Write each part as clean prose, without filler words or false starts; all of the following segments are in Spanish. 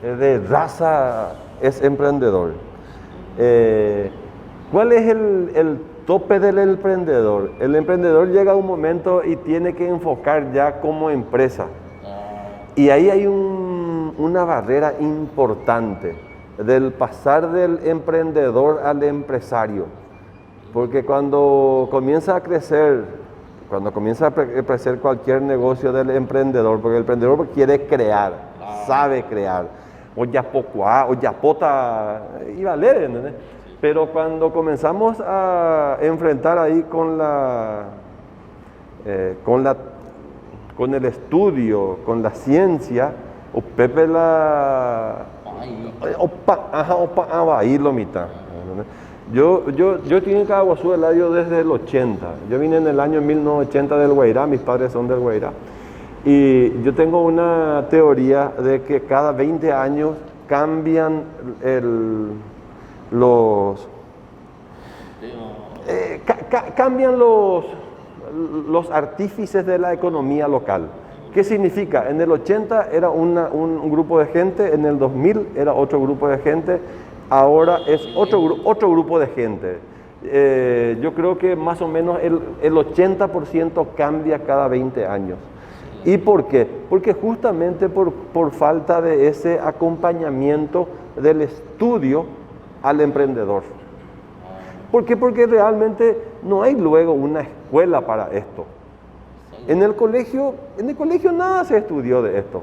de raza es emprendedor. ¿Cuál es el tope del emprendedor? El emprendedor llega a un momento y tiene que enfocar ya como empresa. Y ahí hay una barrera importante del pasar del emprendedor al empresario. Porque cuando comienza a crecer cualquier negocio del emprendedor, porque el emprendedor quiere crear, sabe crear, o ya pota y valer, ¿entendés? Pero cuando comenzamos a enfrentar ahí con el estudio, con la ciencia, o Pepe va a ir lo mitad. Yo estoy en Caaguazú del año desde el 80. Yo vine en el año 1980 del Guairá, mis padres son del Guairá. Y yo tengo una teoría de que cada 20 años cambian cambian los artífices de la economía local. ¿Qué significa? En el 80 era un grupo de gente, en el 2000 era otro grupo de gente, ahora es otro grupo de gente. Yo creo que más o menos el 80% cambia cada 20 años. ¿Y por qué? Porque justamente por falta de ese acompañamiento del estudio al emprendedor. ¿Por qué? Porque realmente no hay luego una escuela para esto. En el colegio nada se estudió de esto.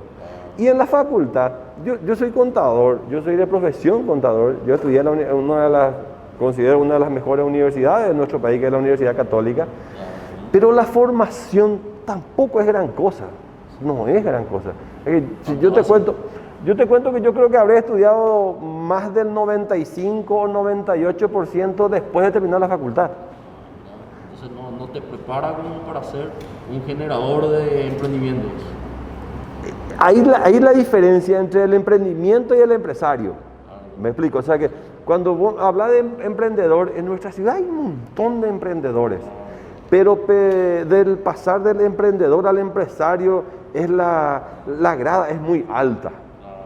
Y en la facultad, yo soy contador, yo soy de profesión contador, yo estudié considero una de las mejores universidades de nuestro país, que es la Universidad Católica, pero la formación tampoco es gran cosa, no es gran cosa. Si yo te cuento que yo creo que habré estudiado más del 95 o 98% después de terminar la facultad. Entonces no te prepara como para ser un generador de emprendimientos. Ahí la diferencia entre el emprendimiento y el empresario. ¿Me explico? O sea que cuando vos hablas de emprendedor, en nuestra ciudad hay un montón de emprendedores. Pero del pasar del emprendedor al empresario, la grada es muy alta.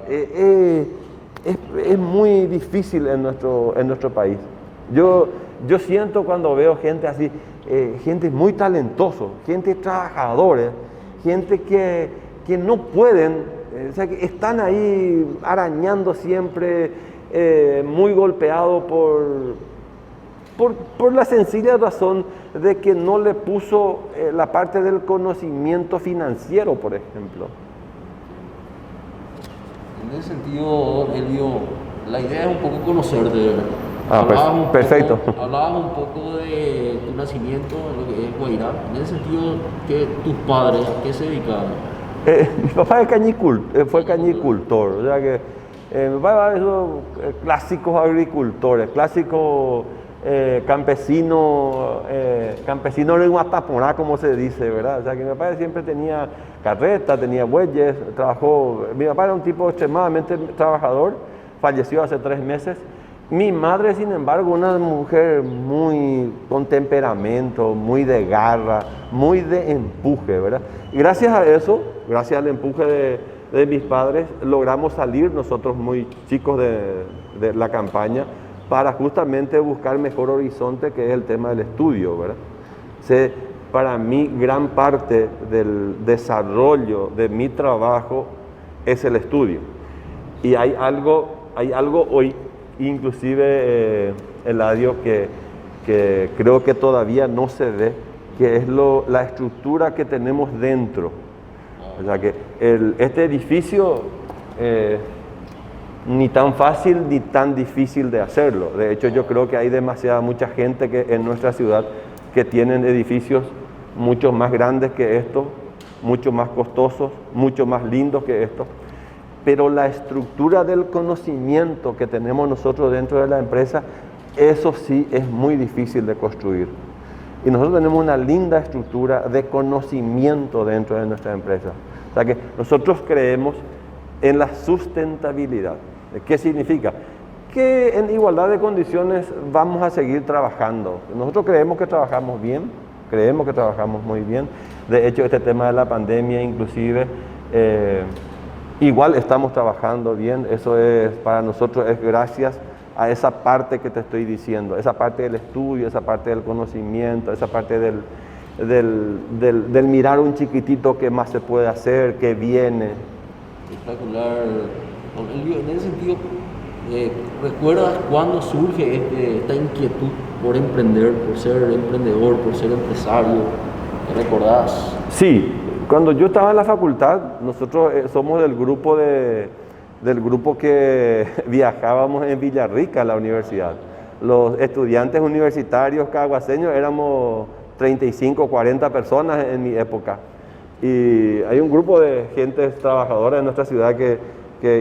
Es muy difícil en nuestro país. Yo siento cuando veo gente así, gente muy talentoso, gente trabajadora, gente que no pueden, o sea, que están ahí arañando siempre, muy golpeado por la sencilla razón de que no le puso la parte del conocimiento financiero, por ejemplo. En ese sentido, Elio, la idea es un poco conocerte. Perfecto. Hablabas un poco de tu nacimiento, lo que es Guairá. En ese sentido, que tus padres, ¿a qué se dedicaban? Mi papá fue cañicultor, o sea que mi papá esos clásicos agricultores, clásicos campesinos de Guataporá, como se dice, ¿verdad? O sea que mi papá siempre tenía carreta, tenía bueyes, trabajó. Mi papá era un tipo extremadamente trabajador, falleció hace 3 meses. Mi madre, sin embargo, una mujer muy con temperamento, muy de garra, muy de empuje, ¿verdad? Y gracias a eso, gracias al empuje de mis padres, logramos salir nosotros muy chicos de la campaña para justamente buscar mejor horizonte, que es el tema del estudio, ¿verdad? Para mí, gran parte del desarrollo de mi trabajo es el estudio. Y hay algo hoy, inclusive Eladio, que creo que todavía no se ve, que es la estructura que tenemos dentro. O sea que este edificio ni tan fácil ni tan difícil de hacerlo. De hecho, yo creo que hay mucha gente en nuestra ciudad que tienen edificios mucho más grandes que estos, mucho más costosos, mucho más lindos que estos. Pero la estructura del conocimiento que tenemos nosotros dentro de la empresa, eso sí es muy difícil de construir. Y nosotros tenemos una linda estructura de conocimiento dentro de nuestra empresa. O sea que nosotros creemos en la sustentabilidad. ¿Qué significa? Que en igualdad de condiciones vamos a seguir trabajando. Nosotros creemos que trabajamos bien, creemos que trabajamos muy bien. De hecho, este tema de la pandemia inclusive igual estamos trabajando bien. Eso es, para nosotros es gracias a esa parte que te estoy diciendo, esa parte del estudio, esa parte del conocimiento, esa parte del mirar un chiquitito qué más se puede hacer, qué viene. Espectacular. Don Elvio, en ese sentido, ¿recuerdas cuándo surge esta inquietud por emprender, por ser emprendedor, por ser empresario? ¿Te recordás? Sí, cuando yo estaba en la facultad, nosotros somos del grupo que viajábamos en Villarrica a la universidad. Los estudiantes universitarios caguaseños éramos 35, 40 personas en mi época. Y hay un grupo de gente trabajadora en nuestra ciudad que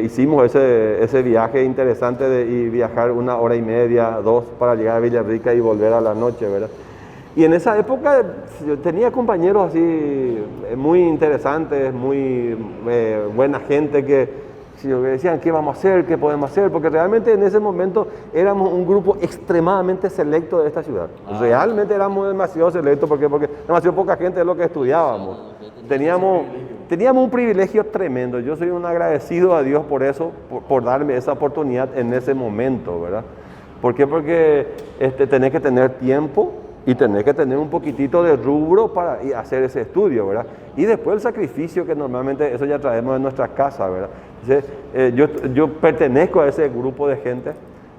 hicimos ese viaje interesante y viajar 1 hora y media, 2 para llegar a Villarrica y volver a la noche, ¿verdad? Y en esa época yo tenía compañeros así muy interesantes, muy buena gente que decían qué vamos a hacer, qué podemos hacer, porque realmente en ese momento éramos un grupo extremadamente selecto de esta ciudad. Realmente éramos demasiado selectos porque demasiado poca gente es lo que estudiábamos. Teníamos un privilegio tremendo. Yo soy un agradecido a Dios por eso, por darme esa oportunidad en ese momento, ¿verdad? ¿Por qué? Porque tenés que tener tiempo y tenés que tener un poquitito de rubro para hacer ese estudio, ¿verdad? Y después el sacrificio que normalmente eso ya traemos de nuestra casa, ¿verdad? Entonces, yo pertenezco a ese grupo de gente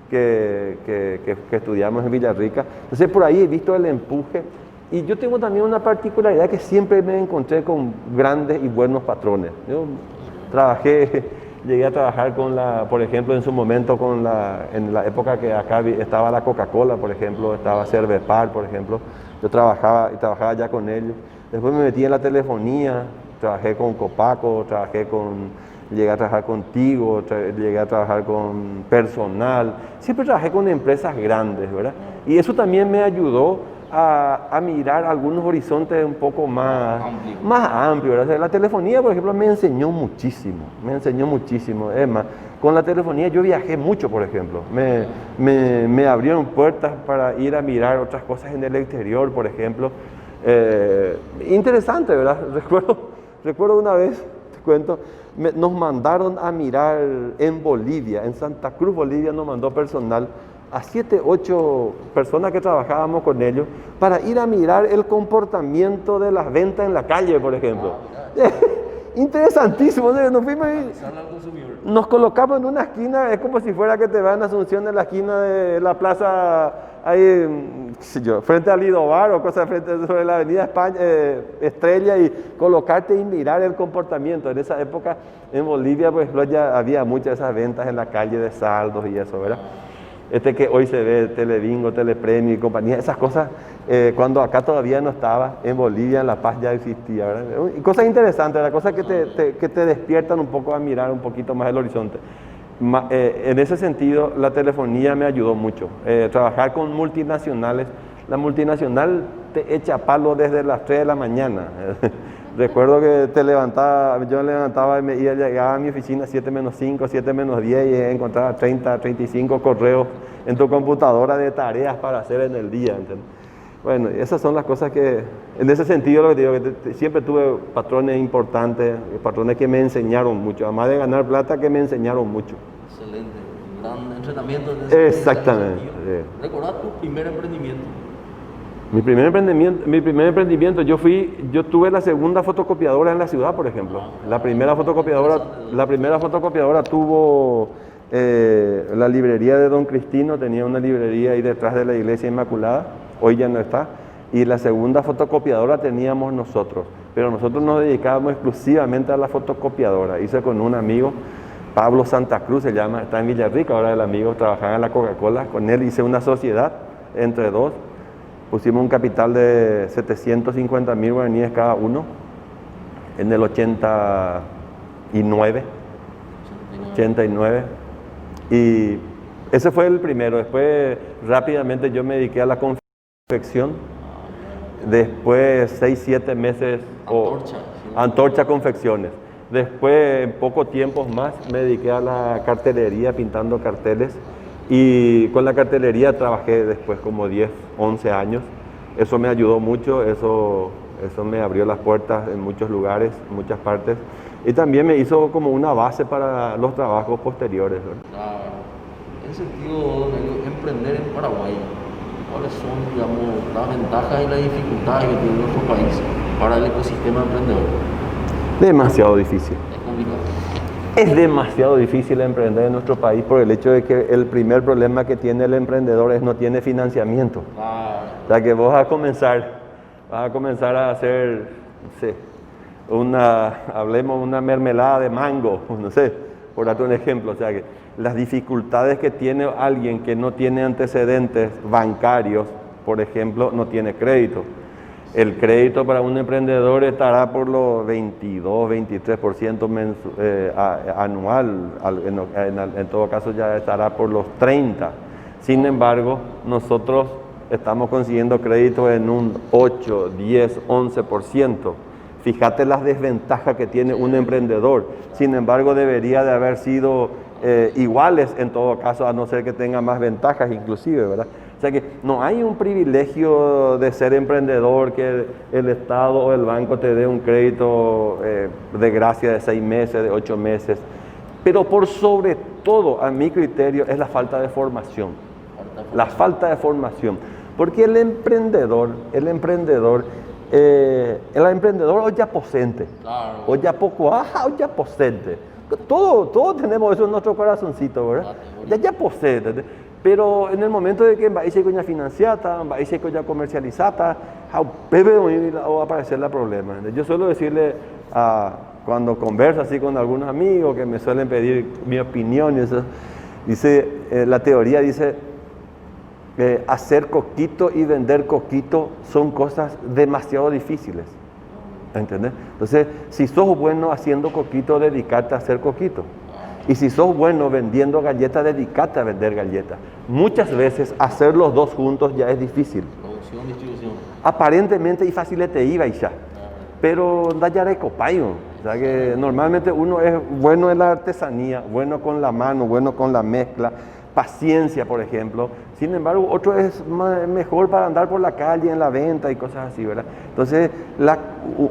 que estudiamos en Villarrica. Entonces por ahí he visto el empuje. Y yo tengo también una particularidad que siempre me encontré con grandes y buenos patrones. Yo llegué a trabajar por ejemplo, en su momento en la época que acá estaba la Coca-Cola, por ejemplo, estaba Cervepar, por ejemplo. Yo trabajaba ya con ellos. Después me metí en la telefonía, trabajé con Copaco, llegué a trabajar contigo, llegué a trabajar con personal. Siempre trabajé con empresas grandes, ¿verdad? Y eso también me ayudó a mirar algunos horizontes un poco más amplios, ¿verdad? La telefonía, por ejemplo, me enseñó muchísimo. Es más, con la telefonía yo viajé mucho, por ejemplo. Me abrieron puertas para ir a mirar otras cosas en el exterior, por ejemplo. Interesante, ¿verdad? Recuerdo una vez, te cuento, nos mandaron a mirar en Bolivia, en Santa Cruz, Bolivia, nos mandó personal a 7, 8 personas que trabajábamos con ellos para ir a mirar el comportamiento de las ventas en la calle, por ejemplo. Interesantísimo, nos fuimos nos colocamos en una esquina, es como si fuera que te van a Asunción en la esquina de la plaza, ahí, qué sé yo, frente al Lidobar o cosas sobre la avenida España, Estrella, y colocarte y mirar el comportamiento. En esa época en Bolivia, pues ya había muchas de esas ventas en la calle de saldos y eso, ¿verdad? Que hoy se ve Telebingo, Telepremio y compañía, esas cosas, cuando acá todavía no estaba, en Bolivia, en La Paz ya existía, ¿verdad? Y cosas interesantes, las cosas que te despiertan un poco a mirar un poquito más el horizonte. En ese sentido, la telefonía me ayudó mucho. Trabajar con multinacionales, la multinacional te echa palo desde las 3 de la mañana. Recuerdo que yo me levantaba y llegaba a mi oficina 7 menos 5, 7 menos 10 y encontraba 30, 35 correos en tu computadora de tareas para hacer en el día, ¿entendés? Bueno, esas son las cosas que, en ese sentido, lo que te digo, que siempre tuve patrones importantes, patrones que me enseñaron mucho, además de ganar plata, que me enseñaron mucho. Excelente, un gran entrenamiento. Exactamente. ¿Recordás tu primer emprendimiento? Mi primer emprendimiento, yo tuve la segunda fotocopiadora en la ciudad, por ejemplo. La primera fotocopiadora tuvo la librería de Don Cristino, tenía una librería ahí detrás de la Iglesia Inmaculada, hoy ya no está. Y la segunda fotocopiadora teníamos nosotros, pero nosotros nos dedicábamos exclusivamente a la fotocopiadora. Hice con un amigo, Pablo Santa Cruz se llama, está en Villarrica, ahora el amigo trabajaba en la Coca-Cola, con él hice una sociedad entre dos. Pusimos un capital de 750.000 guaraníes cada uno en el 89. Y ese fue el primero. Después rápidamente yo me dediqué a la confección. Después 6, 7 meses Antorcha Confecciones. Después en poco tiempo más me dediqué a la cartelería pintando carteles. Y con la cartelería trabajé después como 10, 11 años. Eso me ayudó mucho, eso me abrió las puertas en muchos lugares, en muchas partes. Y también me hizo como una base para los trabajos posteriores, ¿verdad? Claro. En ese sentido, don Elio, emprender en Paraguay, ¿cuáles son, digamos, las ventajas y las dificultades que tiene nuestro país para el ecosistema emprendedor? Demasiado difícil. Es complicado. Es demasiado difícil emprender en nuestro país por el hecho de que el primer problema que tiene el emprendedor es no tiene financiamiento. Claro. O sea que vos vas a comenzar a hacer, no sé, hablemos una mermelada de mango, no sé, por darte un ejemplo. O sea que las dificultades que tiene alguien que no tiene antecedentes bancarios, por ejemplo, no tiene crédito. El crédito para un emprendedor estará por los 22, 23% anual, en todo caso ya estará por los 30%. Sin embargo, nosotros estamos consiguiendo crédito en un 8, 10, 11%. Fíjate las desventajas que tiene un emprendedor. Sin embargo, debería de haber sido iguales en todo caso, a no ser que tenga más ventajas inclusive, ¿verdad? O sea que no hay un privilegio de ser emprendedor, que el Estado o el banco te dé un crédito de gracia de 6 meses, de 8 meses. Pero por sobre todo, a mi criterio, es la falta de formación. La falta de formación. Porque el emprendedor hoy ya posente. Claro. Hoy ya poco, hoy ya posente. Todos tenemos eso en nuestro corazoncito, ¿verdad? Ya posente. Pero en el momento de que va a ser financiata, va a ser comercializata, va a aparecer el problema. Yo suelo decirle, cuando converso así con algunos amigos que me suelen pedir mi opinión, y eso, la teoría dice, hacer coquito y vender coquito son cosas demasiado difíciles. ¿Entendés? Entonces, si sos bueno haciendo coquito, dedicarte a hacer coquito. Y si sos bueno vendiendo galletas, dedicate a vender galletas. Muchas veces hacer los dos juntos ya es difícil. Producción, distribución. Aparentemente y fácil te iba y ya. Pero da ya de copayo. O sea que normalmente uno es bueno en la artesanía, bueno con la mano, bueno con la mezcla, paciencia, por ejemplo. Sin embargo, otro es mejor para andar por la calle en la venta y cosas así, ¿verdad? Entonces,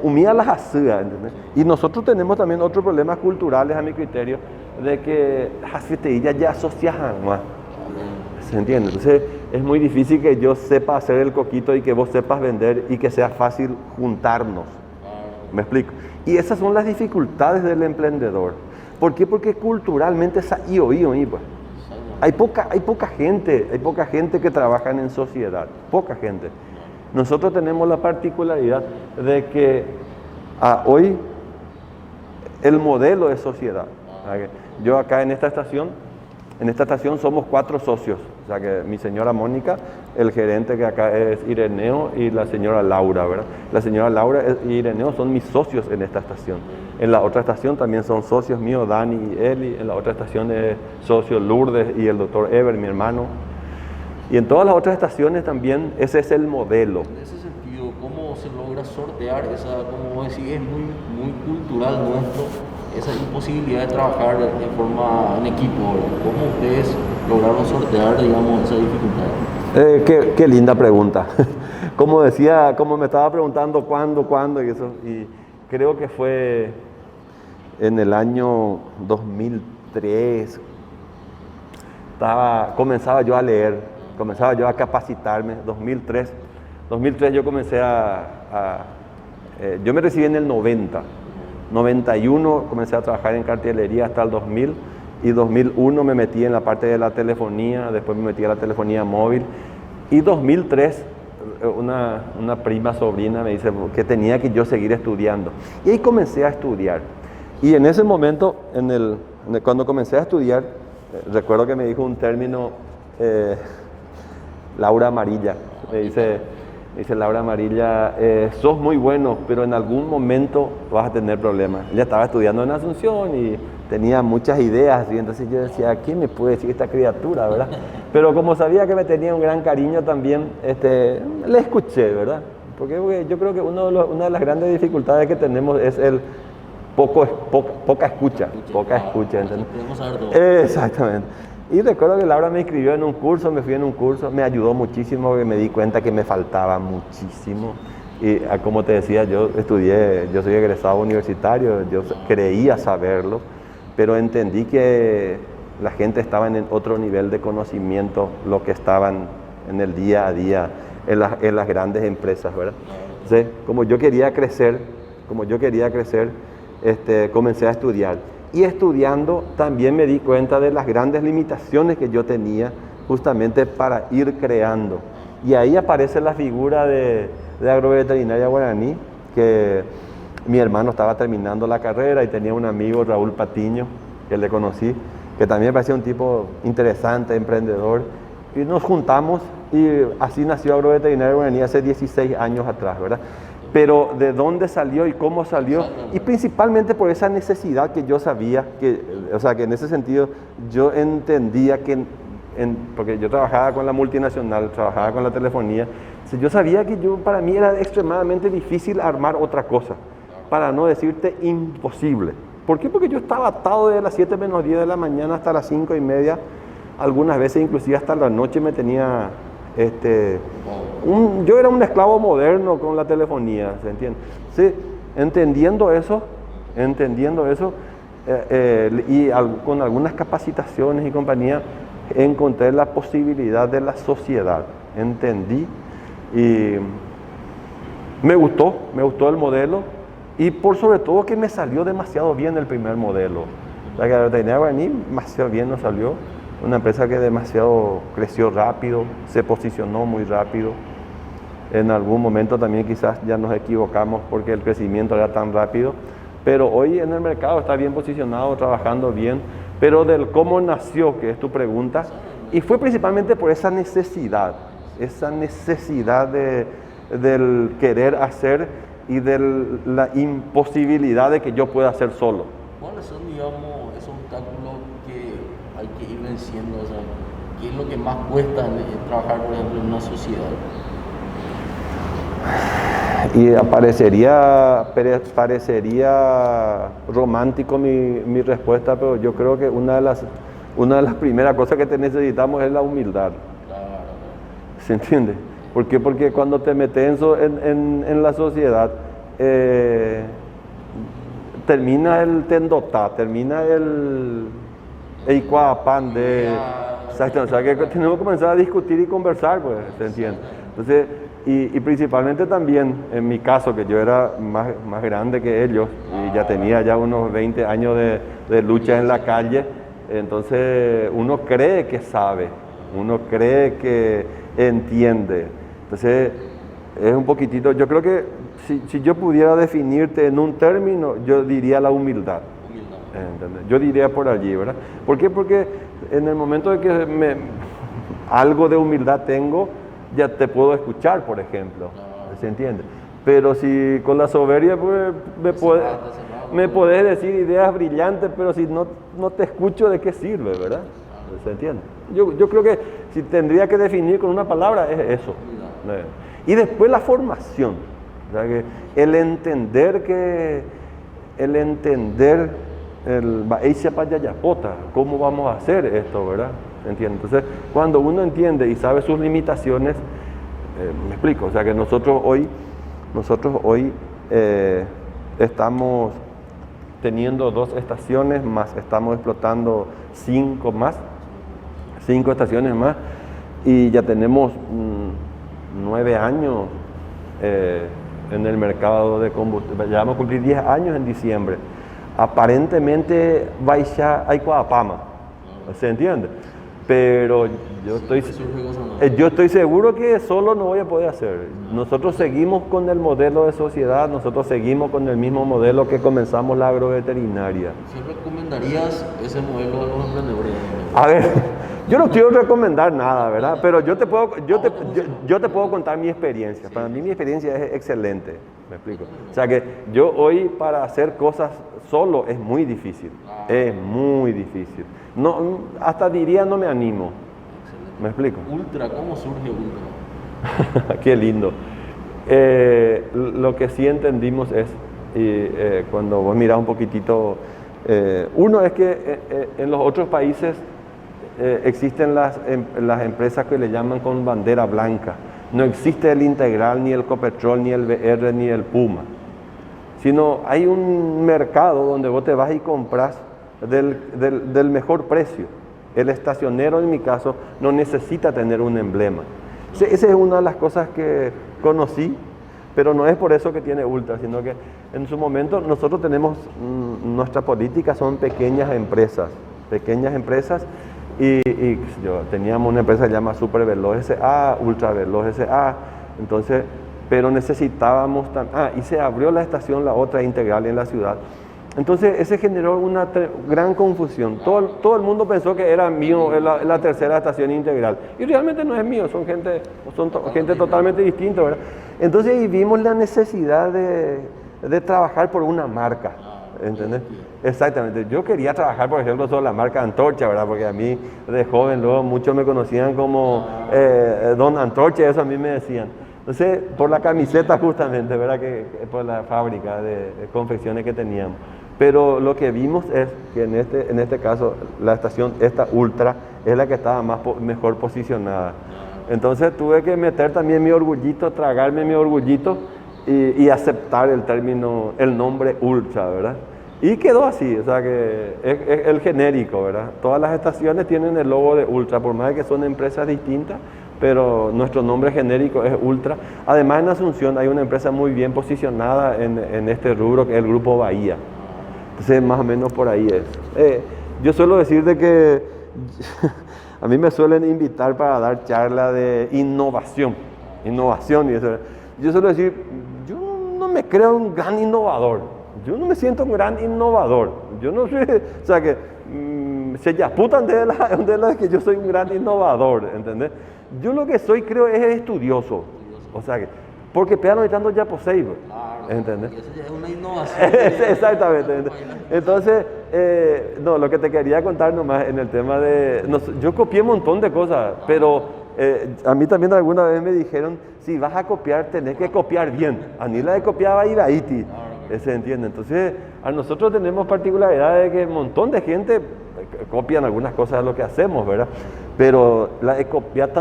humilla las hacía, ¿entendés? Y nosotros tenemos también otros problemas culturales, a mi criterio, de que las fieteillas ya asocian más. ¿Se entiende? Entonces, es muy difícil que yo sepa hacer el coquito y que vos sepas vender y que sea fácil juntarnos. ¿Me explico? Y esas son las dificultades del emprendedor. ¿Por qué? Porque culturalmente es ahí pues. Hay poca gente que trabaja en sociedad, poca gente. Nosotros tenemos la particularidad de que hoy el modelo es sociedad. Yo acá en esta estación somos 4 socios. O sea que mi señora Mónica, el gerente que acá es Ireneo y la señora Laura, ¿verdad? La señora Laura y Ireneo son mis socios en esta estación. En la otra estación también son socios míos, Dani y Eli. En la otra estación es socio Lourdes y el doctor Ever, mi hermano. Y en todas las otras estaciones también ese es el modelo. En ese sentido, ¿cómo se logra sortear esa, como vos decís, es muy cultural nuestro, esa imposibilidad de trabajar en equipo? ¿Cómo ustedes lograron sortear, digamos, esa dificultad? Qué linda pregunta. Como me estaba preguntando cuándo y eso. Y creo que fue en el año 2003. Comenzaba yo a leer, comenzaba yo a capacitarme. 2003 yo comencé yo me recibí en el 90. 91 comencé a trabajar en cartelería hasta el 2000 y 2001 me metí en la parte de la telefonía, después me metí a la telefonía móvil y 2003 una prima sobrina me dice que tenía que yo seguir estudiando y ahí comencé a estudiar. Y en ese momento, cuando comencé a estudiar, recuerdo que me dijo un término, Laura Amarilla, me dice Laura Amarilla, sos muy bueno, pero en algún momento vas a tener problemas. Ella estaba estudiando en Asunción y tenía muchas ideas, y entonces yo decía, ¿qué me puede decir esta criatura, verdad? Pero como sabía que me tenía un gran cariño también, le escuché, ¿verdad? Porque yo creo que una de las grandes dificultades que tenemos es el poca escucha, ¿entendés? Podemos saber todo. Exactamente. Y recuerdo que Laura me inscribió en un curso, me fui en un curso, me ayudó muchísimo porque me di cuenta que me faltaba muchísimo. Y como te decía, yo soy egresado universitario, yo creía saberlo, pero entendí que la gente estaba en otro nivel de conocimiento, lo que estaban en el día a día, en las grandes empresas, ¿verdad? Entonces, como yo quería crecer, comencé a estudiar. Y estudiando también me di cuenta de las grandes limitaciones que yo tenía justamente para ir creando. Y ahí aparece la figura de Agroveterinaria Guaraní, que mi hermano estaba terminando la carrera y tenía un amigo, Raúl Patiño, que le conocí, que también me parecía un tipo interesante, emprendedor. Y nos juntamos y así nació Agroveterinaria Guaraní hace 16 años atrás, ¿verdad? Pero de dónde salió y cómo salió, y principalmente por esa necesidad que yo sabía, que en ese sentido yo entendía que, porque yo trabajaba con la multinacional, trabajaba con la telefonía, yo sabía que para mí era extremadamente difícil armar otra cosa, para no decirte imposible. ¿Por qué? Porque yo estaba atado de las 7 menos 10 de la mañana hasta las 5 y media, algunas veces inclusive hasta la noche me tenía... yo era un esclavo moderno con la telefonía, ¿se entiende? Sí, entendiendo eso, con algunas capacitaciones y compañía, encontré la posibilidad de la sociedad, entendí y me gustó el modelo, y por sobre todo que me salió demasiado bien el primer modelo. La Agroveterinaria Guaraní demasiado bien nos salió. Una empresa que demasiado creció rápido, se posicionó muy rápido. En algún momento también quizás ya nos equivocamos porque el crecimiento era tan rápido, pero hoy en el mercado está bien posicionado, trabajando bien. Pero del cómo nació, que es tu pregunta, y fue principalmente por esa necesidad del querer hacer y de la imposibilidad de que yo pueda hacer solo. ¿Cuáles son, digamos, esos obstáculos que hay que ir venciendo? O sea, ¿qué es lo que más cuesta en trabajar, por ejemplo, en una sociedad? Y parecería romántico mi respuesta, pero yo creo que una de las primeras cosas que necesitamos es la humildad. Claro. ¿Se entiende? ¿Por qué? Porque cuando te metes en la sociedad, termina el tendotá, termina el cuapán de... Exacto, o sea que tenemos que comenzar a discutir y conversar, pues, ¿se entiende? Entonces, y principalmente también, en mi caso, que yo era más grande que ellos, y ya tenía ya unos 20 años de lucha en la calle, entonces uno cree que sabe, uno cree que entiende. Entonces, es un poquitito, yo creo que si yo pudiera definirte en un término, yo diría la humildad. ¿Entendés? Yo diría por allí, ¿verdad? ¿Por qué? Porque en el momento de que algo de humildad tengo, ya te puedo escuchar, por ejemplo. ¿Se entiende? Pero si con la soberbia pues, me podés decir ideas brillantes, pero si no te escucho, ¿de qué sirve, verdad? ¿Se entiende? Yo creo que si tendría que definir con una palabra, es eso. Y después la formación. O sea, que el entender el Baeisha Payayapota, cómo vamos a hacer esto, ¿verdad? ¿Entiende? Entonces, cuando uno entiende y sabe sus limitaciones, me explico, o sea que nosotros hoy estamos teniendo 2 estaciones más, estamos explotando 5 estaciones más, y ya tenemos 9 años en el mercado de combustible. Ya vamos a cumplir 10 años en diciembre. Aparentemente Baisha hay Coapama, ¿se entiende? Pero yo estoy seguro que solo no voy a poder hacer. Nosotros seguimos con el modelo de sociedad, nosotros seguimos con el mismo modelo que comenzamos la agroveterinaria. ¿Sí recomendarías ese modelo a los emprendedores? A ver, yo no quiero recomendar nada, ¿verdad? Pero yo te puedo contar mi experiencia. Para mí mi experiencia es excelente, ¿me explico? O sea que yo hoy para hacer cosas solo es muy difícil, es muy difícil. No, hasta diría no me animo. Excelente. ¿Me explico? Ultra, ¿cómo surge Ultra? Qué lindo. Lo que sí entendimos es, cuando vos mirás un poquitito, uno es que en los otros países existen las empresas que le llaman con bandera blanca, No existe el Integral, ni el Copetrol, ni el BR, ni el Puma. Sino hay un mercado donde vos te vas y compras del mejor precio. El estacionero, en mi caso, no necesita tener un emblema. Esa es una de las cosas que conocí, pero no es por eso que tiene Ultra, sino que en su momento nosotros tenemos, nuestra política son pequeñas empresas y teníamos una empresa que se llama Super Veloz S.A., Ultra Veloz S.A., entonces, pero necesitábamos, y se abrió la estación, la otra Integral en la ciudad. Entonces, ese generó una gran confusión. Todo el mundo pensó que era mío la tercera estación Integral. Y realmente no es mío, son gente totalmente distinta, ¿verdad? Entonces, ahí vimos la necesidad de trabajar por una marca, ¿entendés? Exactamente. Yo quería trabajar, por ejemplo, sobre la marca Antorcha, ¿verdad? Porque a mí, de joven, luego muchos me conocían como Don Antorcha, eso a mí me decían. Entonces, por la camiseta justamente, ¿verdad? Que por la fábrica de confecciones que teníamos. Pero lo que vimos es que en este caso la estación, esta Ultra, es la que estaba mejor posicionada. Entonces tuve que meter también mi orgullito, tragarme mi orgullito y aceptar el nombre Ultra, ¿verdad? Y quedó así, o sea que es el genérico, ¿verdad? Todas las estaciones tienen el logo de Ultra, por más que son empresas distintas, pero nuestro nombre genérico es Ultra. Además, en Asunción hay una empresa muy bien posicionada en este rubro, que es el Grupo Bahía. Entonces, más o menos por ahí es. Yo suelo decir de que a mí me suelen invitar para dar charla de innovación y eso. Yo suelo decir, yo no me creo un gran innovador. Yo no me siento un gran innovador. Yo no sé, o sea que se disputan de la que yo soy un gran innovador, ¿entendés? Yo lo que soy, creo, es estudioso. O sea que, porque pegan tanto ya posee, ¿entendés? Eso ya es una innovación. Exactamente. Entonces, no, lo que te quería contar nomás en el tema yo copié un montón de cosas, pero a mí también alguna vez me dijeron, si vas a copiar, tenés que copiar bien. A mí la de copiaba Ibaiti, ¿se entiende? Entonces, a nosotros tenemos particularidades de que un montón de gente copian algunas cosas de lo que hacemos, ¿verdad? Pero la de copiar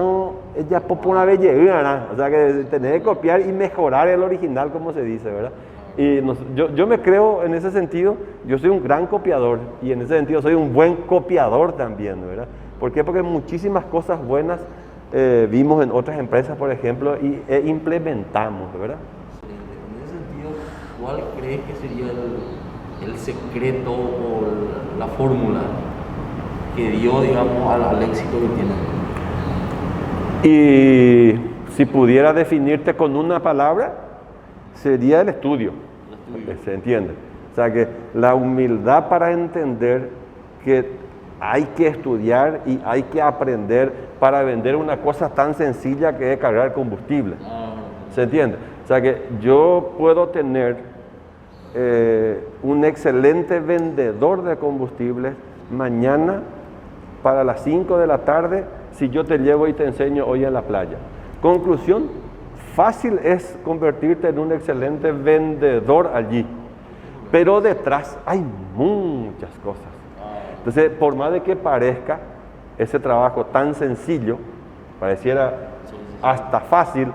ya por una belleza, ¿verdad? O sea que tenés que copiar y mejorar el original, como se dice, ¿verdad? Y yo me creo en ese sentido, yo soy un gran copiador y en ese sentido soy un buen copiador también, ¿verdad? ¿Por qué? Porque muchísimas cosas buenas vimos en otras empresas, por ejemplo, e implementamos, ¿verdad? En ese sentido, ¿cuál crees que sería el secreto o la fórmula que dio, digamos, al éxito que tienen? Y si pudiera definirte con una palabra, sería el estudio. ¿Se entiende? O sea que la humildad para entender que hay que estudiar y hay que aprender para vender una cosa tan sencilla que es cargar combustible. ¿Se entiende? O sea que yo puedo tener un excelente vendedor de combustibles mañana para las 5 de la tarde si yo te llevo y te enseño hoy en la playa. Conclusión, fácil es convertirte en un excelente vendedor allí, pero detrás hay muchas cosas. Entonces, por más de que parezca ese trabajo tan sencillo, pareciera hasta fácil,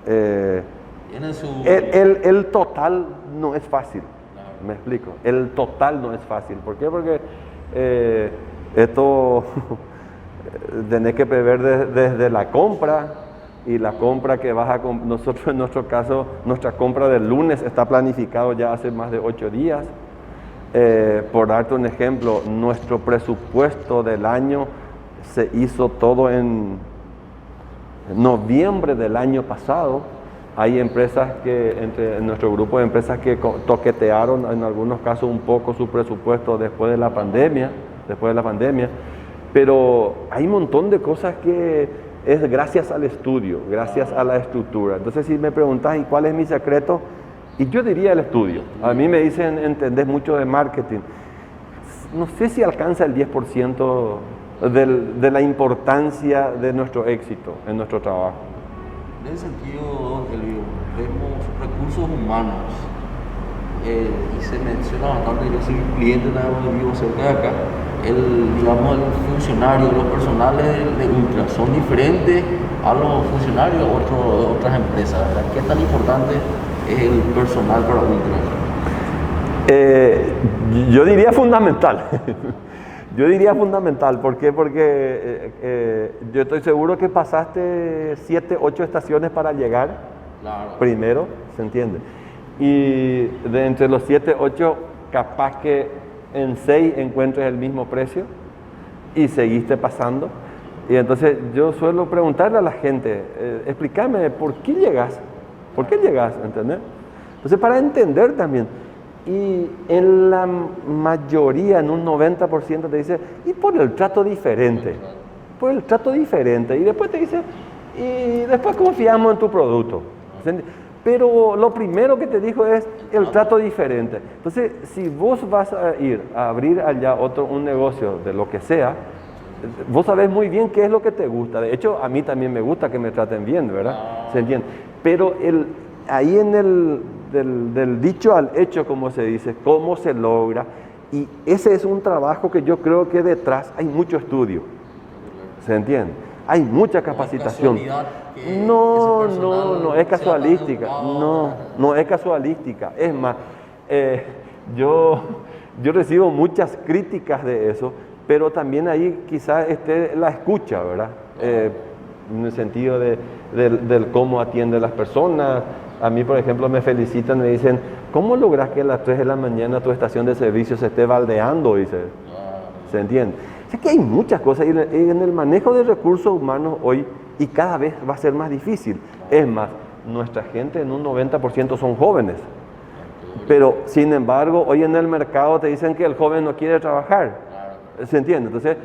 el total no es fácil. Me explico, el total no es fácil. ¿Por qué? Porque esto tenés que prever desde la compra, y la compra que vas a nosotros en nuestro caso, nuestra compra del lunes está planificado ya hace más de 8 días. Por darte un ejemplo, nuestro presupuesto del año se hizo todo en noviembre del año pasado. Hay empresas en nuestro grupo de empresas que toquetearon en algunos casos un poco su presupuesto después de la pandemia, pero hay un montón de cosas que es gracias al estudio, gracias a la estructura. Entonces, si me preguntas, ¿y cuál es mi secreto? Y yo diría el estudio. A mí me dicen, ¿entendés mucho de marketing? No sé si alcanza el 10% de la importancia de nuestro éxito en nuestro trabajo. En ese sentido, vemos recursos humanos y se menciona bastante. Yo soy cliente, nada más vivo cerca de acá, digamos, el funcionario, los personales de Ultra son diferentes a los funcionarios de otras empresas, ¿verdad? ¿Qué tan importante es el personal para Ultra? Yo diría fundamental. Yo diría fundamental. ¿Por qué? Porque yo estoy seguro que pasaste 7, 8 estaciones para llegar. Claro. Primero, ¿se entiende? Y de entre los 7, 8, capaz que en 6 encuentres el mismo precio y seguiste pasando. Y entonces yo suelo preguntarle a la gente, explícame, ¿por qué llegas? ¿Por qué llegas? ¿Entendés? Entonces, para entender también. Y en la mayoría, en un 90% te dice, y por el trato diferente. Por el trato diferente. Y después te dice, y después confiamos en tu producto. Pero lo primero que te dijo es el trato diferente. Entonces, si vos vas a ir a abrir allá un negocio de lo que sea, vos sabés muy bien qué es lo que te gusta. De hecho, a mí también me gusta que me traten bien, ¿verdad? ¿Se entiende? Pero ahí en del dicho al hecho, como se dice, cómo se logra. Y ese es un trabajo que yo creo que detrás hay mucho estudio. ¿Se entiende? Hay mucha capacitación. No es casualística. No es casualística. Es más, yo recibo muchas críticas de eso, pero también ahí quizás esté la escucha, ¿verdad? En el sentido del cómo atiende a las personas. A mí, por ejemplo, me felicitan, me dicen, ¿cómo logras que a las 3 de la mañana tu estación de servicio se esté baldeando? Dice, ¿se entiende? Así que hay muchas cosas, y en el manejo de recursos humanos hoy, y cada vez va a ser más difícil. Es más, nuestra gente en un 90% son jóvenes, pero sin embargo, hoy en el mercado te dicen que el joven no quiere trabajar, ¿se entiende? Entonces,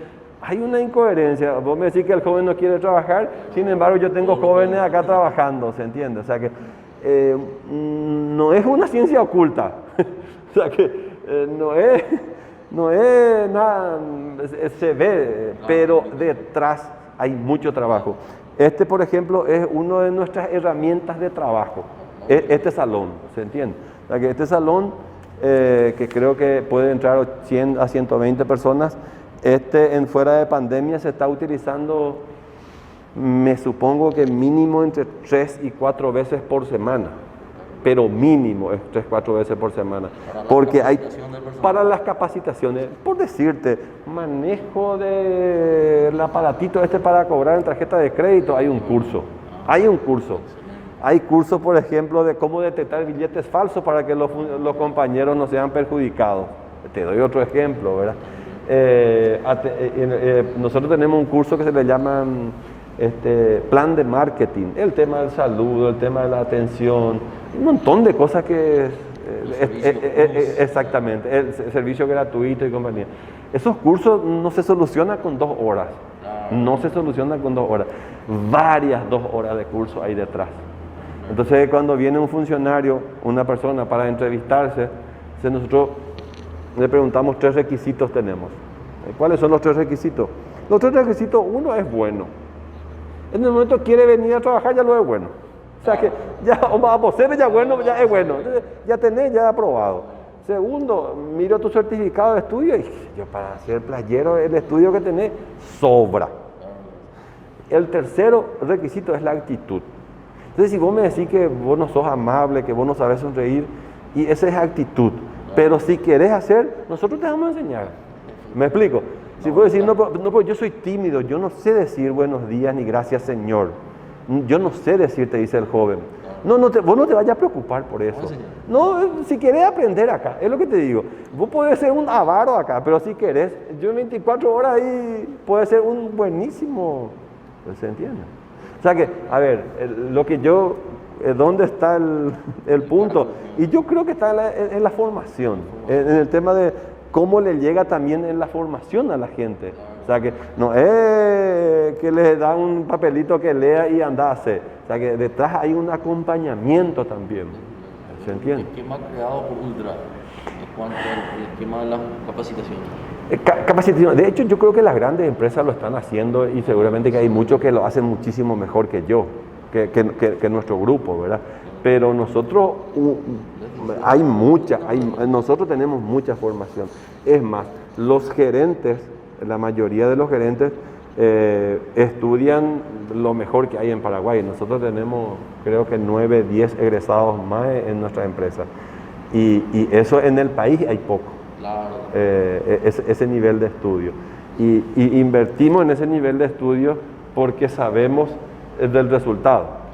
hay una incoherencia. Vos me decís que el joven no quiere trabajar, sin embargo, yo tengo jóvenes acá trabajando, ¿se entiende? O sea que no es una ciencia oculta, o sea que no es nada, se ve, pero detrás hay mucho trabajo. Por ejemplo, es una de nuestras herramientas de trabajo, este salón, ¿se entiende? O sea que este salón, que creo que puede entrar 100 a 120 personas, en fuera de pandemia se está utilizando, me supongo que mínimo entre 3 y 4 veces por semana, pero mínimo es 3, 4 veces por semana, porque hay para las capacitaciones, por decirte, manejo del aparatito para cobrar en tarjeta de crédito, hay un curso, hay cursos, por ejemplo, de cómo detectar billetes falsos para que los compañeros no sean perjudicados. Te doy otro ejemplo, ¿verdad? Nosotros tenemos un curso que se le llama plan de marketing, el tema del saludo, el tema de la atención, un montón de cosas que exactamente, el servicio gratuito y compañía. Esos cursos no se solucionan con 2 horas, varias 2 horas de curso hay detrás. Entonces, cuando viene un funcionario, una persona para entrevistarse, nosotros le preguntamos 3 requisitos tenemos. ¿Cuáles son los 3 requisitos? Los 3 requisitos, uno es bueno. En el momento quiere venir a trabajar, ya lo es bueno. O sea que ya, a vos ya bueno, ya es bueno. Entonces, ya tenés, ya aprobado. Segundo, miro tu certificado de estudio y yo para ser playero, el estudio que tenés sobra. El tercero requisito es la actitud. Entonces, si vos me decís que vos no sos amable, que vos no sabes sonreír, y esa es actitud. Pero si querés hacer, nosotros te vamos a enseñar. ¿Me explico? Si vos decís, no, pues yo soy tímido, yo no sé decir buenos días ni gracias Señor. Yo no sé decir, te dice el joven. Vos no te vayas a preocupar por eso. No, si querés aprender acá, es lo que te digo. Vos podés ser un avaro acá, pero si querés, yo en 24 horas ahí puede ser un buenísimo. ¿Se entiende? O sea que, a ver, ¿dónde está el punto? Y yo creo que está en la formación, en el tema de cómo le llega también en la formación a la gente. O sea que no es que le da un papelito que lea y anda a hacer. O sea que detrás hay un acompañamiento también. ¿Se entiende? El esquema creado por Ultra en cuanto al esquema de las capacitaciones. Capacitación. De hecho, yo creo que las grandes empresas lo están haciendo y seguramente que hay muchos que lo hacen muchísimo mejor que yo, que nuestro grupo, ¿verdad? Pero nosotros nosotros tenemos mucha formación. Es más, los gerentes, la mayoría de los gerentes, estudian lo mejor que hay en Paraguay. Nosotros tenemos, creo que 9, 10 egresados más en nuestra empresa. Y eso en el país hay poco. Claro. Ese nivel de estudio. Y invertimos en ese nivel de estudio porque sabemos del resultado.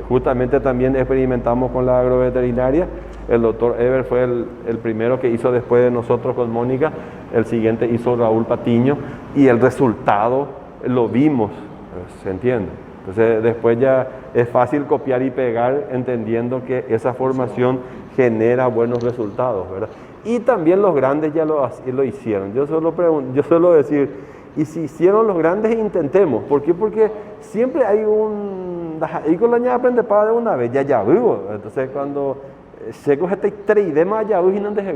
Justamente también experimentamos con la agroveterinaria. El doctor Eber fue el primero que hizo después de nosotros con Mónica. El siguiente hizo Raúl Patiño y el resultado lo vimos, ¿se entiende? Entonces después ya es fácil copiar y pegar entendiendo que esa formación genera buenos resultados, ¿verdad? Y también los grandes ya lo hicieron. Yo suelo decir, y si hicieron los grandes, intentemos. ¿Por qué? Porque siempre hay y con la ña aprende para de una vez, ya vivo. Entonces cuando llego a este 3D más ya y no dejé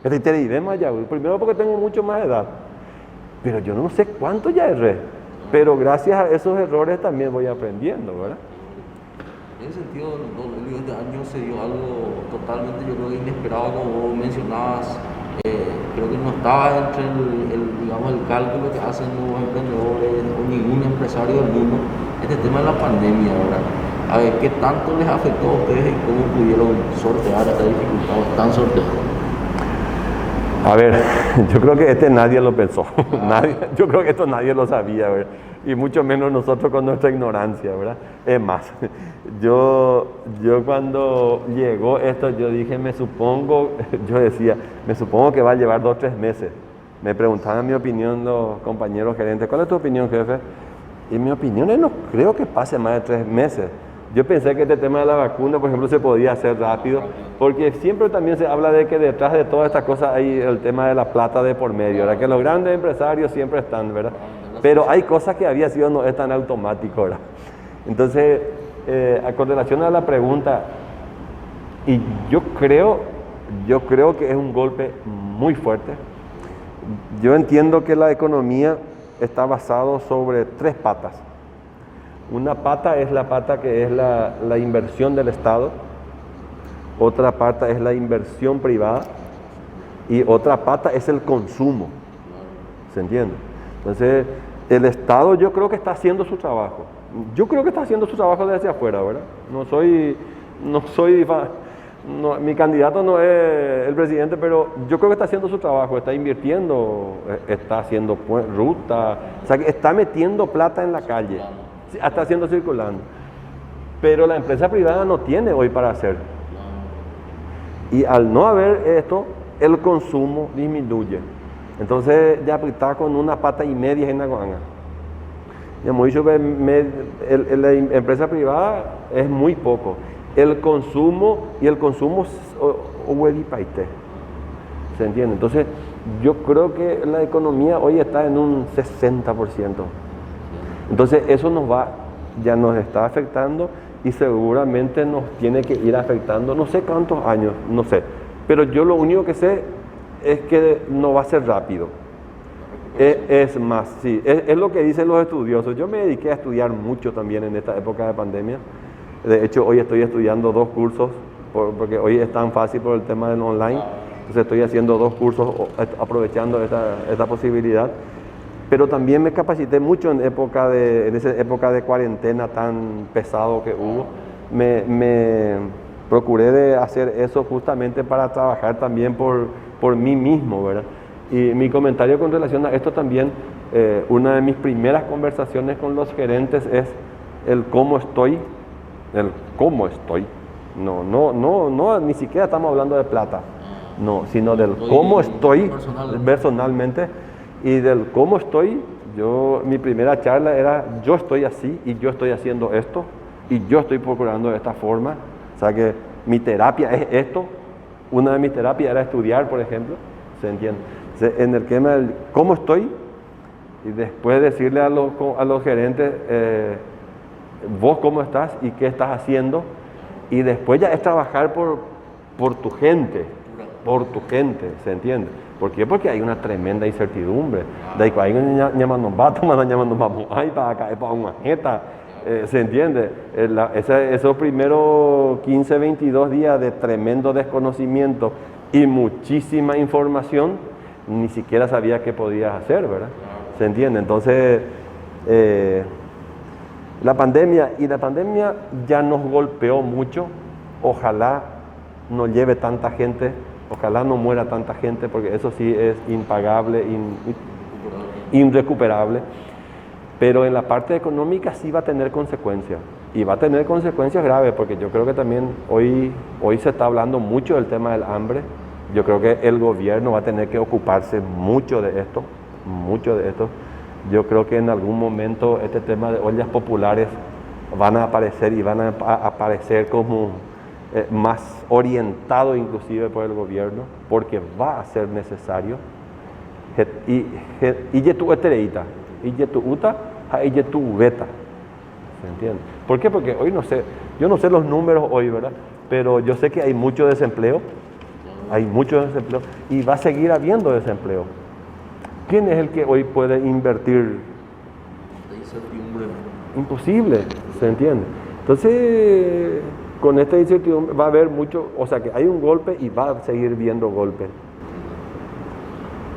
este 3D más ya primero porque tengo mucho más edad. Pero yo no sé cuánto ya erré. Pero gracias a esos errores también voy aprendiendo, ¿verdad? En ese sentido, este año se dio algo totalmente, yo creo que inesperado, como vos mencionabas. Creo que no estaba entre digamos, el cálculo que hacen los emprendedores o ningún empresario del mundo este tema de la pandemia, ¿verdad? A ver, ¿qué tanto les afectó a ustedes y cómo pudieron sortear esta dificultad tan sorteada? A ver, yo creo que nadie lo pensó. Yo creo que esto nadie lo sabía, ¿verdad? Y mucho menos nosotros con nuestra ignorancia, ¿verdad? Es más, yo cuando llegó esto, yo dije, me supongo que va a llevar 2 o 3 meses. Me preguntaban mi opinión los compañeros gerentes, ¿cuál es tu opinión, jefe? Y mi opinión es, no creo que pase más de 3 meses. Yo pensé que este tema de la vacuna, por ejemplo, se podía hacer rápido, porque siempre también se habla de que detrás de todas estas cosas hay el tema de la plata de por medio, ¿verdad? Que los grandes empresarios siempre están, ¿verdad? Pero hay cosas que había sido no es tan automático, ¿verdad? Entonces, con relación a la pregunta, y yo creo que es un golpe muy fuerte. Yo entiendo que la economía está basada sobre 3 patas. Una pata es la pata que es la inversión del Estado, otra pata es la inversión privada y otra pata es el consumo. ¿Se entiende? Entonces, el Estado yo creo que está haciendo su trabajo. Yo creo que está haciendo su trabajo desde afuera, ¿verdad? Mi candidato no es el presidente, pero yo creo que está haciendo su trabajo, está invirtiendo, está haciendo ruta, o sea, que está metiendo plata en la calle. Está haciendo circulando, pero la empresa privada no tiene hoy para hacer, y al no haber esto, el consumo disminuye. Entonces ya está con una pata y media en la guanga. Ya hemos dicho que la empresa privada es muy poco, el consumo ¿se entiende? Entonces yo creo que la economía hoy está en un 60%. Entonces eso ya nos está afectando y seguramente nos tiene que ir afectando, no sé cuántos años, no sé. Pero yo lo único que sé es que no va a ser rápido. Es más, sí, es lo que dicen los estudiosos. Yo me dediqué a estudiar mucho también en esta época de pandemia. De hecho, hoy estoy estudiando 2 cursos, porque hoy es tan fácil por el tema del online. Entonces estoy haciendo 2 cursos aprovechando esta posibilidad. Pero también me capacité mucho en esa época de cuarentena tan pesado que hubo. Me procuré de hacer eso justamente para trabajar también por mí mismo, ¿verdad? Y mi comentario con relación a esto también, una de mis primeras conversaciones con los gerentes es el cómo estoy. No, ni siquiera estamos hablando de plata, no, sino del cómo estoy personalmente. Y del cómo estoy, mi primera charla era, yo estoy así y yo estoy haciendo esto y yo estoy procurando de esta forma. O sea que mi terapia es esto. Una de mis terapias era estudiar, por ejemplo. ¿Se entiende? En el tema del cómo estoy, y después decirle a los gerentes, vos cómo estás y qué estás haciendo. Y después ya es trabajar por tu gente, ¿se entiende? ¿Por qué? Porque hay una tremenda incertidumbre. De ahí hay llamando para acá, para una jeta. ¿Se entiende? Esos primeros 15, 22 días de tremendo desconocimiento y muchísima información ni siquiera sabías qué podías hacer, ¿verdad? ¿Se entiende? Entonces, la pandemia ya nos golpeó mucho. Ojalá no lleve tanta gente, ojalá no muera tanta gente, porque eso sí es impagable, irrecuperable. Pero en la parte económica sí va a tener consecuencias, y va a tener consecuencias graves, porque yo creo que también hoy se está hablando mucho del tema del hambre. Yo creo que el gobierno va a tener que ocuparse mucho de esto. Yo creo que en algún momento este tema de ollas populares van a aparecer, y van a aparecer como más orientado inclusive por el gobierno, porque va a ser necesario. Y tu etereita, y tu uta, y tu beta. ¿Se entiende? ¿Por qué? Porque hoy yo no sé los números hoy, ¿verdad? Pero yo sé que hay mucho desempleo, y va a seguir habiendo desempleo. ¿Quién es el que hoy puede invertir? Imposible, ¿se entiende? Entonces, con esta incertidumbre va a haber mucho, o sea que hay un golpe y va a seguir viendo golpes.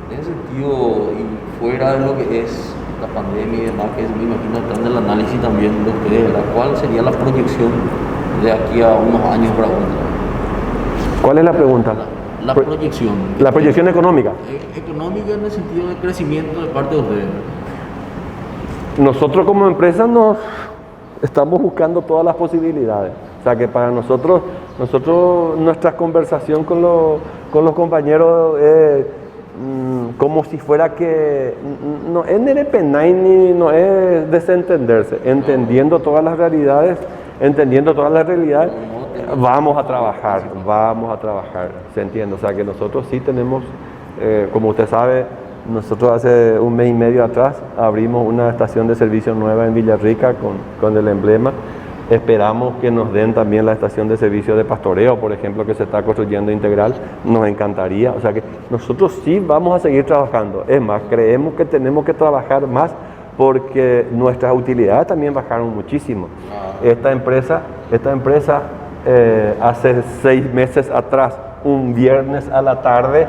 En ese sentido, y fuera de lo que es la pandemia y demás, que me imagino está en el análisis también de ustedes, ¿verdad? ¿Cuál sería la proyección de aquí a unos años para uno? ¿Cuál es la pregunta? La proyección. La proyección económica. Económica en el sentido de crecimiento de parte de ustedes. Nosotros como empresa nos estamos buscando todas las posibilidades. O sea que para nosotros nuestra conversación con los compañeros es como si fuera que no es nerepenay, no es desentenderse, entendiendo todas las realidades, vamos a trabajar, ¿se entiende? O sea que nosotros sí tenemos, como usted sabe, nosotros hace un mes y medio atrás abrimos una estación de servicio nueva en Villarrica con el emblema. Esperamos que nos den también la estación de servicio de pastoreo, por ejemplo, que se está construyendo integral. Nos encantaría. O sea que nosotros sí vamos a seguir trabajando. Es más, creemos que tenemos que trabajar más porque nuestras utilidades también bajaron muchísimo. Esta empresa hace 6 meses atrás, un viernes a la tarde,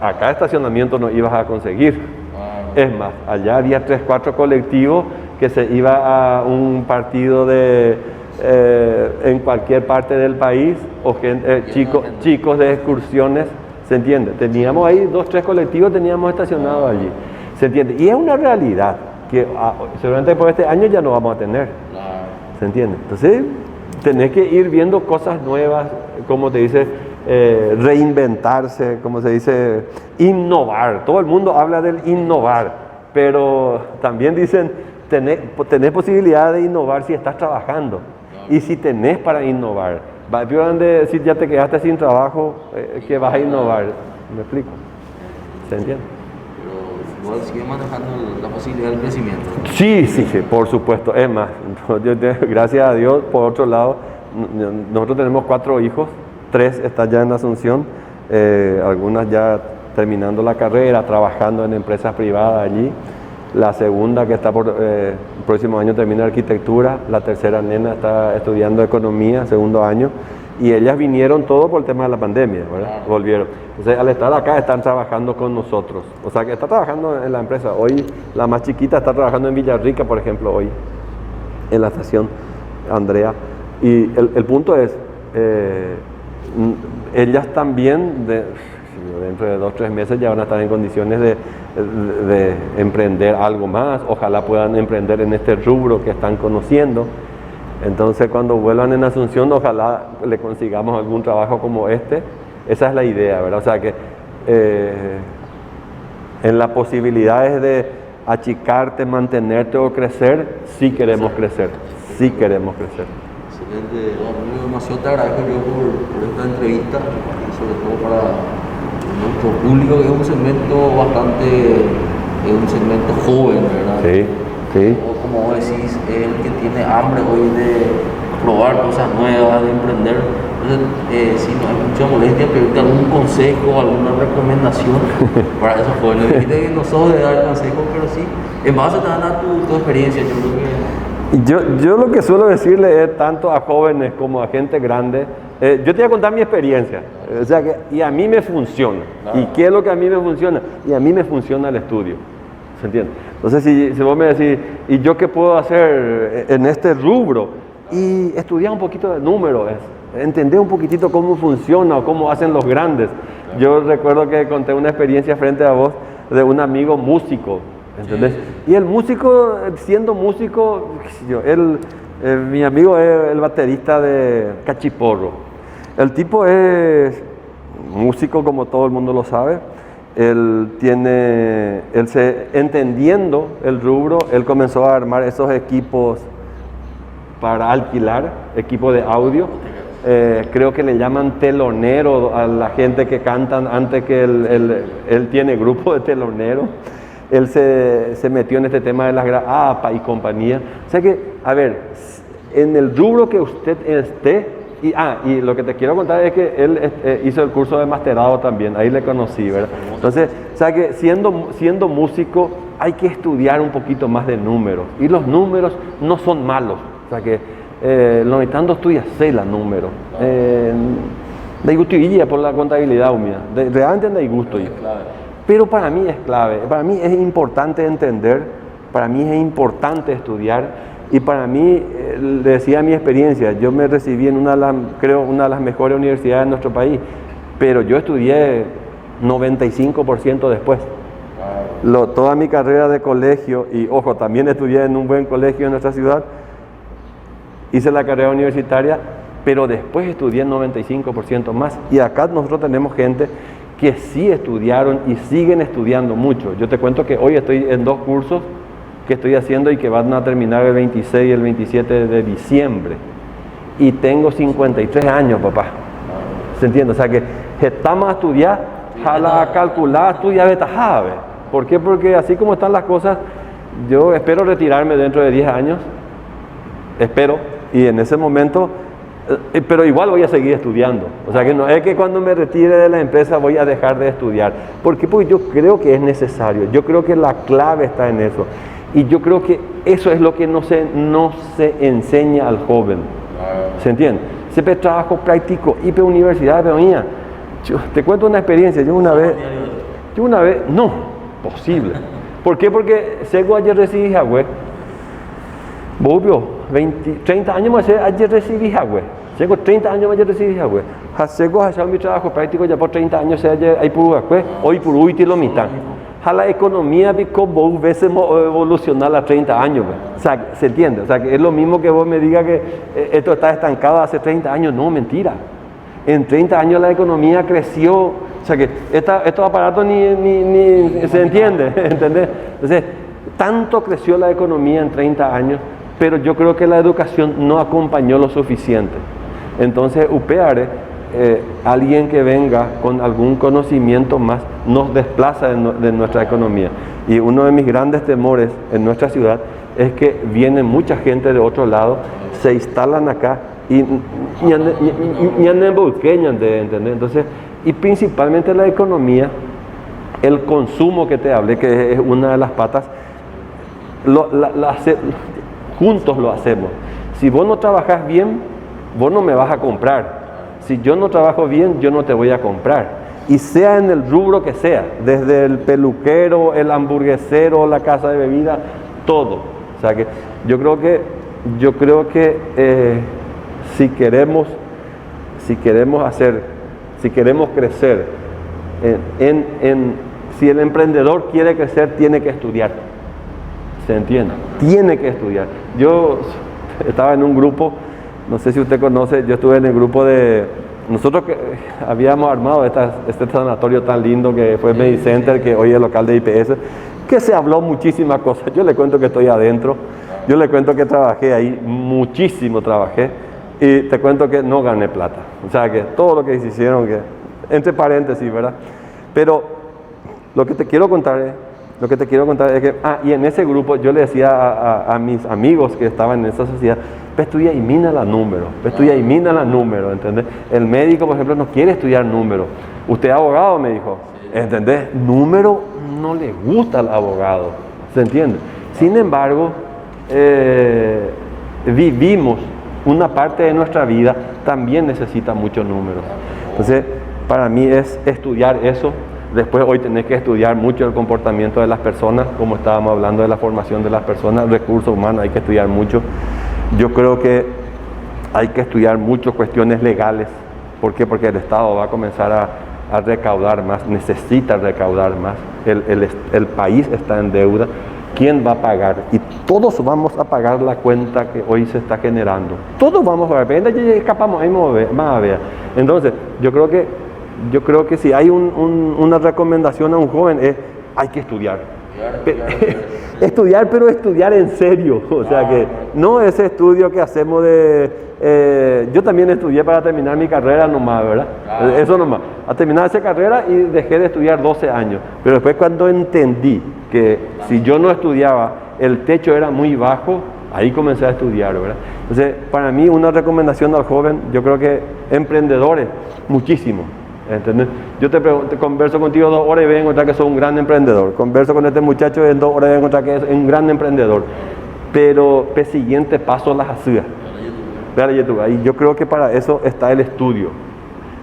acá estacionamiento no ibas a conseguir. Es más, allá había 3, 4 colectivos que se iba a un partido en cualquier parte del país, o chicos de excursiones, ¿se entiende? Teníamos ahí 2, 3 colectivos, teníamos estacionados allí, ¿se entiende? Y es una realidad que seguramente por este año ya no vamos a tener, ¿se entiende? Entonces, tenés que ir viendo cosas nuevas, como te dice, reinventarse, como se dice, innovar. Todo el mundo habla del innovar, pero también dicen, tenés posibilidad de innovar si estás trabajando, y si tenés para innovar. Peor de decir ya te quedaste sin trabajo, que vas a innovar. ¿Me explico? ¿Se entiende? Pero igual sigue manejando la posibilidad del crecimiento. Sí, por supuesto. Es más, gracias a Dios, por otro lado, nosotros tenemos 4 hijos, 3 están ya en Asunción, algunas ya terminando la carrera, trabajando en empresas privadas allí. La segunda, que está el próximo año, termina arquitectura. La tercera nena está estudiando economía, segundo año. Y ellas vinieron todo por el tema de la pandemia, ¿verdad? Volvieron. Entonces, al estar acá, están trabajando con nosotros. O sea, que está trabajando en la empresa. Hoy, la más chiquita está trabajando en Villarrica, por ejemplo, hoy, en la estación Andrea. Y el punto es, ellas también, dentro de 2 o 3 meses ya van a estar en condiciones de emprender algo más. Ojalá puedan emprender en este rubro que están conociendo. Entonces, cuando vuelvan en Asunción, ojalá le consigamos algún trabajo como este. Esa es la idea, ¿verdad? O sea que en las posibilidades de achicarte, mantenerte o crecer, sí queremos crecer. Excelente. Amigo, demasiado te agradezco yo por esta entrevista, y sobre todo para nuestro público, que es un segmento joven, ¿verdad? Sí. O como vos decís, el que tiene hambre hoy de probar cosas nuevas, de emprender. Entonces, si no hay mucha molestia, pedirte algún consejo, alguna recomendación para esos jóvenes. Dijiste que no sos de dar consejos, pero sí, en base a tu experiencia, yo creo que... Yo lo que suelo decirle es tanto a jóvenes como a gente grande, Yo te voy a contar mi experiencia. O sea que, y a mí me funciona. ¿Y qué es lo que a mí me funciona? Y a mí me funciona el estudio. ¿Se entiende? Entonces, si vos me decís, ¿y yo qué puedo hacer en este rubro? Y estudiar un poquito de números, entender un poquitito cómo funciona o cómo hacen los grandes. Yo recuerdo que conté una experiencia frente a vos de un amigo músico, ¿entendés? Y el músico, siendo músico, qué sé yo, mi amigo es el baterista de Cachiporro. El tipo es músico, como todo el mundo lo sabe. Entendiendo el rubro, él comenzó a armar esos equipos para alquilar, equipos de audio. Creo que le llaman telonero a la gente que cantan antes que él tiene grupo de telonero. Él se metió en este tema de las APA y compañía. O sea que, a ver, en el rubro que usted esté, y lo que te quiero contar es que él hizo el curso de masterado también, ahí le conocí, ¿verdad? Entonces, o sea que siendo músico hay que estudiar un poquito más de números, y los números no son malos, o sea que lo necesitando estudias la números. De gusto por la contabilidad mía, realmente no hay gusto. Pero para mí es clave, para mí es importante entender, para mí es importante estudiar. Y para mí, le decía mi experiencia, yo me recibí en una de las mejores universidades de nuestro país, pero yo estudié 95% después. Toda mi carrera de colegio, y ojo, también estudié en un buen colegio en nuestra ciudad, hice la carrera universitaria, pero después estudié 95% más. Y acá nosotros tenemos gente que sí estudiaron y siguen estudiando mucho. Yo te cuento que hoy estoy en 2 cursos que estoy haciendo y que van a terminar el 26 y el 27 de diciembre. Y tengo 53 años, papá. ¿Se entiende? O sea que estamos a estudiar, a calcular, estudiar betajave. ¿Por qué? Porque así como están las cosas, yo espero retirarme dentro de 10 años. Espero. Y en ese momento, pero igual voy a seguir estudiando. O sea que no es que cuando me retire de la empresa voy a dejar de estudiar. ¿Por qué? Porque yo creo que es necesario. Yo creo que la clave está en eso. Y yo creo que eso es lo que no se enseña al joven. ¿Se entiende? Siempre trabajo práctico, universidad, pero mía. Te cuento una experiencia. Yo una vez, no, posible. ¿Por qué? Porque según ayer recibí agüe. Bobio, 30 años más ayer recibí agüe. Llego 30 años más ayer recibí agüe. Hasego ha mi trabajo práctico ya por 30 años hay por agüe. Hoy por hoy lo mitad. A la economía de cómo veces evolucionar a 30 años. O sea, ¿se entiende? O sea, que es lo mismo que vos me digas que esto está estancado hace 30 años. No, mentira. En 30 años la economía creció. O sea, que estos aparatos ni se entiende. ¿Entendés? Entonces, tanto creció la economía en 30 años, pero yo creo que la educación no acompañó lo suficiente. Entonces, UPEARE, alguien que venga con algún conocimiento más nos desplaza de nuestra economía. Y uno de mis grandes temores en nuestra ciudad es que viene mucha gente de otro lado, se instalan acá y andan buscando, ¿entendés? Entonces, y principalmente la economía, el consumo que te hablé, que es una de las patas, juntos lo hacemos. Si vos no trabajas bien, vos no me vas a comprar. Si yo no trabajo bien, yo no te voy a comprar. Y sea en el rubro que sea, desde el peluquero, el hamburguesero, la casa de bebida, todo. O sea que yo creo que si queremos crecer, si el emprendedor quiere crecer, tiene que estudiar. ¿Se entiende? Tiene que estudiar. Yo estaba en un grupo, no sé si usted conoce, yo estuve en el grupo de... Nosotros que habíamos armado este sanatorio tan lindo que fue Medicenter, que hoy es el local de IPS, que se habló muchísimas cosas. Yo le cuento que estoy adentro, yo le cuento que trabajé ahí, muchísimo trabajé, y te cuento que no gané plata. O sea que todo lo que se hicieron, que, entre paréntesis, ¿verdad? Pero lo que te quiero contar es que, y en ese grupo yo le decía a mis amigos que estaban en esa sociedad, estudia y mina la número, ¿entendés? El médico, por ejemplo, no quiere estudiar números. Usted es abogado, me dijo, ¿entendés? Número no le gusta al abogado, ¿se entiende? Sin embargo, vivimos una parte de nuestra vida también necesita muchos números. Entonces, para mí es estudiar eso. Después hoy tenés que estudiar mucho el comportamiento de las personas, como estábamos hablando de la formación de las personas, recursos humanos, hay que estudiar mucho. Yo creo que hay que estudiar mucho cuestiones legales. ¿Por qué? Porque el Estado va a comenzar a recaudar más, necesita recaudar más. El país está en deuda. ¿Quién va a pagar? Y todos vamos a pagar la cuenta que hoy se está generando. Todos vamos a pagar. Pero ya escapamos, ahí más a ver. Entonces, yo creo que si hay una recomendación a un joven es, hay que estudiar. Estudiar, pero estudiar en serio. O sea que no ese estudio que hacemos yo también estudié para terminar mi carrera nomás, ¿verdad? Eso nomás. A terminar esa carrera y dejé de estudiar 12 años. Pero después cuando entendí que si yo no estudiaba, el techo era muy bajo, ahí comencé a estudiar, ¿verdad? Entonces, para mí una recomendación al joven, yo creo que emprendedores, muchísimo. ¿Entendés? Yo te converso contigo 2 horas y voy a encontrar que sos un gran emprendedor. Converso con este muchacho en 2 horas y voy a encontrar que es un gran emprendedor. Pero el siguiente paso las hacía. Dale YouTube. Y yo creo que para eso está el estudio.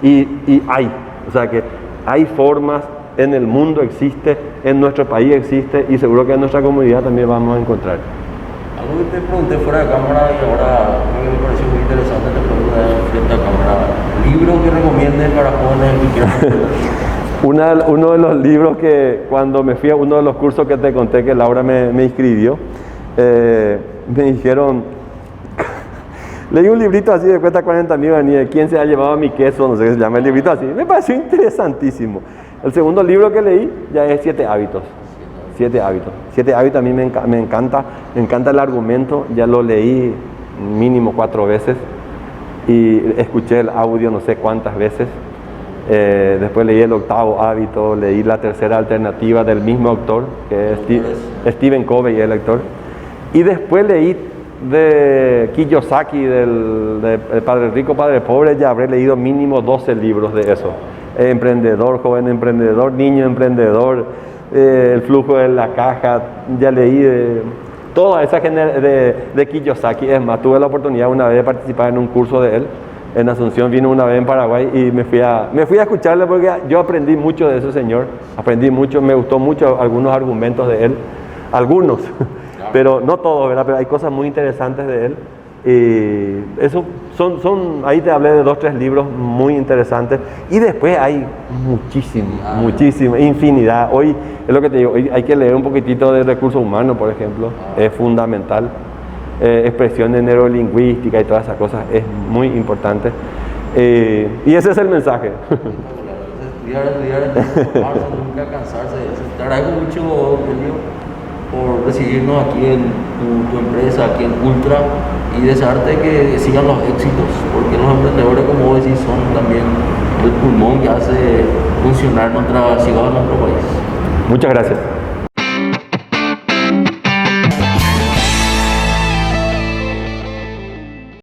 Y hay. O sea que hay formas, en el mundo existe, en nuestro país existe y seguro que en nuestra comunidad también vamos a encontrar. Algo que te pregunté fuera de cámara y ahora me pareció muy interesante, te pregunto frente a cámara. ¿Libros que recomiendes para jóvenes que quieran? Uno de los libros que cuando me fui a uno de los cursos que te conté que Laura me inscribió, me dijeron, leí un librito así de cuesta 40.000 guaraníes, ¿quién se ha llevado mi queso? No sé qué se llama el librito así, me pareció interesantísimo. El segundo libro que leí ya es 7 hábitos. 7 hábitos. 7 hábitos a mí me encanta el argumento, ya lo leí mínimo 4 veces y escuché el audio no sé cuántas veces. Después leí el 8º hábito, leí la tercera alternativa del mismo autor, que es Stephen Covey, el autor. Y después leí de Kiyosaki, de Padre Rico, Padre Pobre, ya habré leído mínimo 12 libros de eso. Emprendedor, joven emprendedor, niño emprendedor, el flujo de la caja, ya leí toda esa de Kiyosaki. Es más, tuve la oportunidad una vez de participar en un curso de él en Asunción, vino una vez en Paraguay y me fui a escucharle porque yo aprendí mucho de ese señor, aprendí mucho, me gustó mucho algunos argumentos de él, algunos, pero no todos, ¿verdad? Pero hay cosas muy interesantes de él. Y eso ahí te hablé de 2 o 3 libros muy interesantes y después hay muchísimo, infinidad. Hoy es lo que te digo, hoy hay que leer un poquitito de recursos humanos, por ejemplo, es fundamental. Expresiones neurolingüísticas y todas esas cosas es muy importante. Y ese es el mensaje. Estudiar, informarse, nunca cansarse. Te agradezco mucho, Elio, por recibirnos aquí en tu empresa, aquí en Ultra, y desearte que sigan los éxitos, porque los emprendedores, como vos decís, son también el pulmón que hace funcionar nuestra ciudad, nuestro país. Muchas gracias.